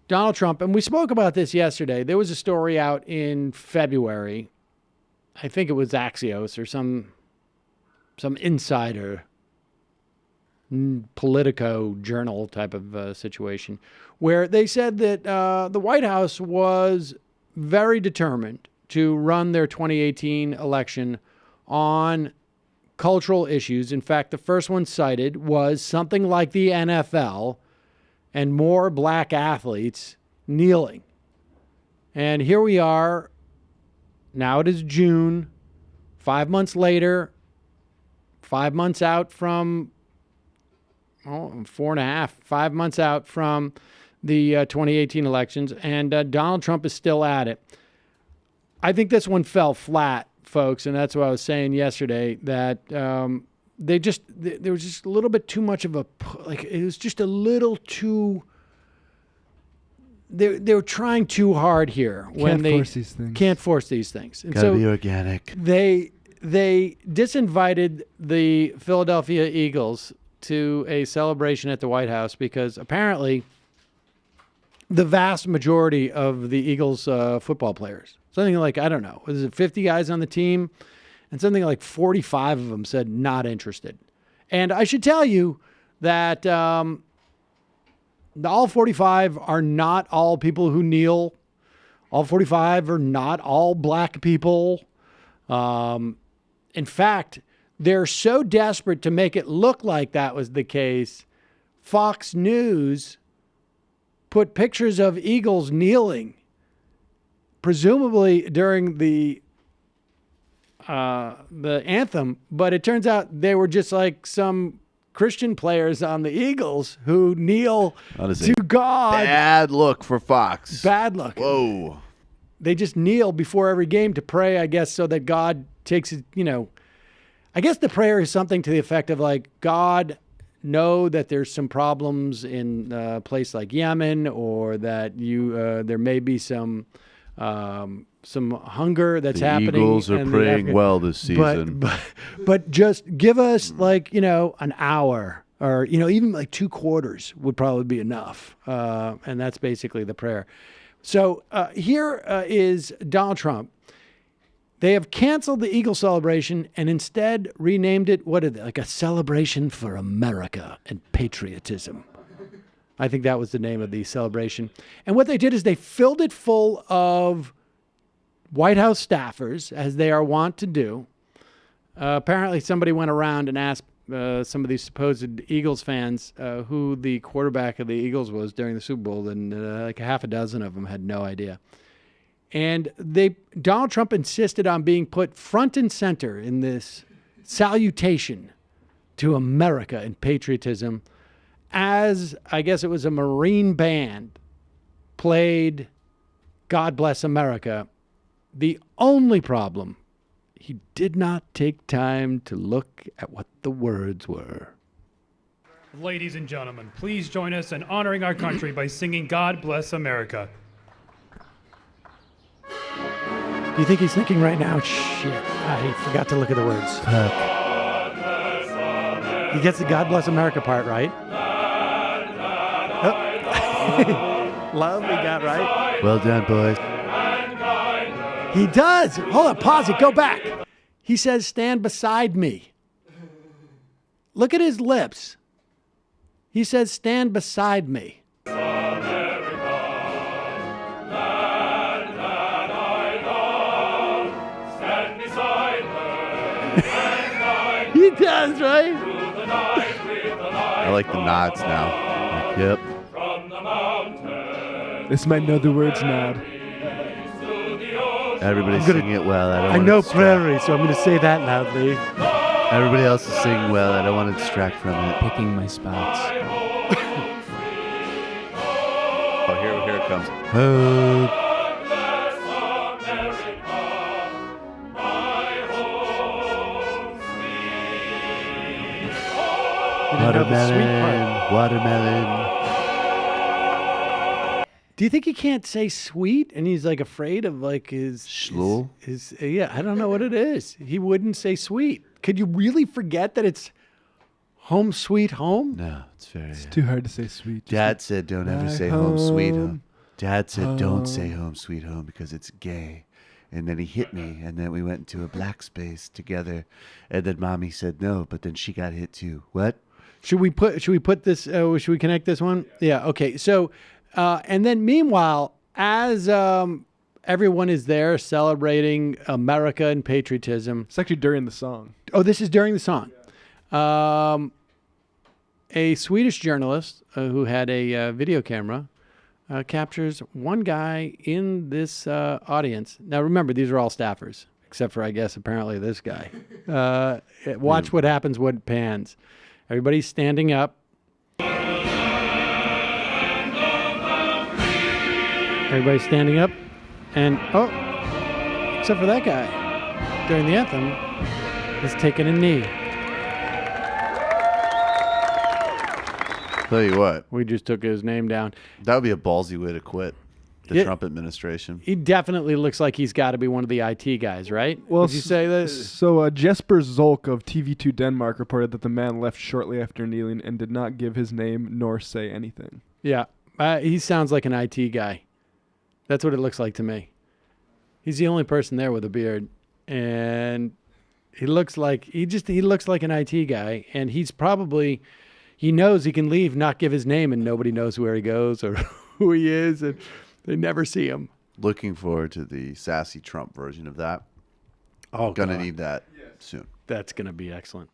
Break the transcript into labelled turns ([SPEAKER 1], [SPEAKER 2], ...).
[SPEAKER 1] Donald Trump, and we spoke about this yesterday. There was a story out in February. I think it was Axios or some insider Politico journal type of situation, where they said that the White House was very determined to run their 2018 election on cultural issues. In fact, the first one cited was something like the NFL and more black athletes kneeling. And here we are. Now it is June, 5 months later, 5 months out from, 4.5, 5 months out from the 2018 elections, and Donald Trump is still at it. I think this one fell flat, folks, and that's what I was saying yesterday, that there was just a little bit too much of it was just a little too, they were trying too hard here. Can't force these things. And
[SPEAKER 2] Gotta be organic.
[SPEAKER 1] They disinvited the Philadelphia Eagles to a celebration at the White House because apparently the vast majority of the Eagles football players, something like, I don't know, was it 50 guys on the team? And something like 45 of them said not interested. And I should tell you that all 45 are not all people who kneel. All 45 are not all black people. In fact, they're so desperate to make it look like that was the case. Fox News put pictures of Eagles kneeling, presumably during the anthem, but it turns out they were just like some Christian players on the Eagles who kneel to God.
[SPEAKER 2] Bad look for Fox.
[SPEAKER 1] Bad look.
[SPEAKER 2] Whoa.
[SPEAKER 1] They just kneel before every game to pray, I guess, so that God takes it, I guess the prayer is something to the effect of like, God, know that there's some problems in a place like Yemen, or that there may be some hunger that's happening.
[SPEAKER 2] The Eagles are praying well this season.
[SPEAKER 1] But just give us an hour, or, even like 2 quarters would probably be enough. And that's basically the prayer. So here is Donald Trump. They have canceled the Eagle celebration and instead renamed it, like a celebration for America and patriotism. I think that was the name of the celebration. And what they did is they filled it full of White House staffers, as they are wont to do. Apparently somebody went around and asked some of these supposed Eagles fans who the quarterback of the Eagles was during the Super Bowl, and like half a dozen of them had no idea. And Donald Trump insisted on being put front and center in this salutation to America and patriotism, as I guess it was a Marine band played God Bless America. The only problem, he did not take time to look at what the words were.
[SPEAKER 3] Ladies and gentlemen, please join us in honoring our country by singing God Bless America.
[SPEAKER 1] Do you think he's thinking right now, shit, I forgot to look at the words? He gets the God Bless America part right. Oh. Love, he got right.
[SPEAKER 2] Well done, boys.
[SPEAKER 1] He does. Hold on, pause it, go back. He says, stand beside me. Look at his lips. He says, stand beside me. He does, right?
[SPEAKER 2] I like the nods now. Yep.
[SPEAKER 4] This might know the words nod.
[SPEAKER 2] Everybody's singing it well.
[SPEAKER 1] I know prairie, so I'm going to say that loudly.
[SPEAKER 2] Everybody else is singing well. I don't want to distract from it.
[SPEAKER 4] Picking my spots.
[SPEAKER 2] Oh, here it comes. Oh. Watermelon.
[SPEAKER 1] Do you think he can't say sweet and he's like afraid of like his
[SPEAKER 2] Schluel?
[SPEAKER 1] Yeah, I don't know what it is. He wouldn't say sweet. Could you really forget that it's home sweet home?
[SPEAKER 2] No, it's
[SPEAKER 4] too hard to say sweet.
[SPEAKER 2] Dad said don't ever say home sweet home. Dad said, don't say home sweet home because it's gay. And then he hit me, and then we went into a black space together. And then Mommy said no, but then she got hit too. What?
[SPEAKER 1] Should we put this? Should we connect this one? Yeah. Okay. So, and then meanwhile, as everyone is there celebrating America and patriotism.
[SPEAKER 4] It's actually during the song.
[SPEAKER 1] Oh, this is during the song. A Swedish journalist who had a video camera captures one guy in this audience. Now, remember, these are all staffers, except for, I guess, apparently this guy. Watch what happens when it pans. Everybody's standing up. Everybody's standing up. And, except for that guy, during the anthem, is taking a knee.
[SPEAKER 2] Tell you what,
[SPEAKER 1] We just took his name down.
[SPEAKER 2] that would be a ballsy way to quit the
[SPEAKER 1] Yeah.
[SPEAKER 2] Trump administration.
[SPEAKER 1] He definitely looks like he's got to be one of the IT guys, right? Would you say that?
[SPEAKER 4] So Jesper Zolk of TV2 Denmark reported that the man left shortly after kneeling and did not give his name nor say anything.
[SPEAKER 1] Yeah. He sounds like an IT guy. That's what it looks like to me. He's the only person there with a beard. And he looks like an IT guy. And he knows he can leave, not give his name, and nobody knows where he goes or who he is. And they never see him.
[SPEAKER 2] Looking forward to the sassy Trump version of that.
[SPEAKER 1] Oh,
[SPEAKER 2] Gonna
[SPEAKER 1] God.
[SPEAKER 2] need that soon.
[SPEAKER 1] That's going to be excellent.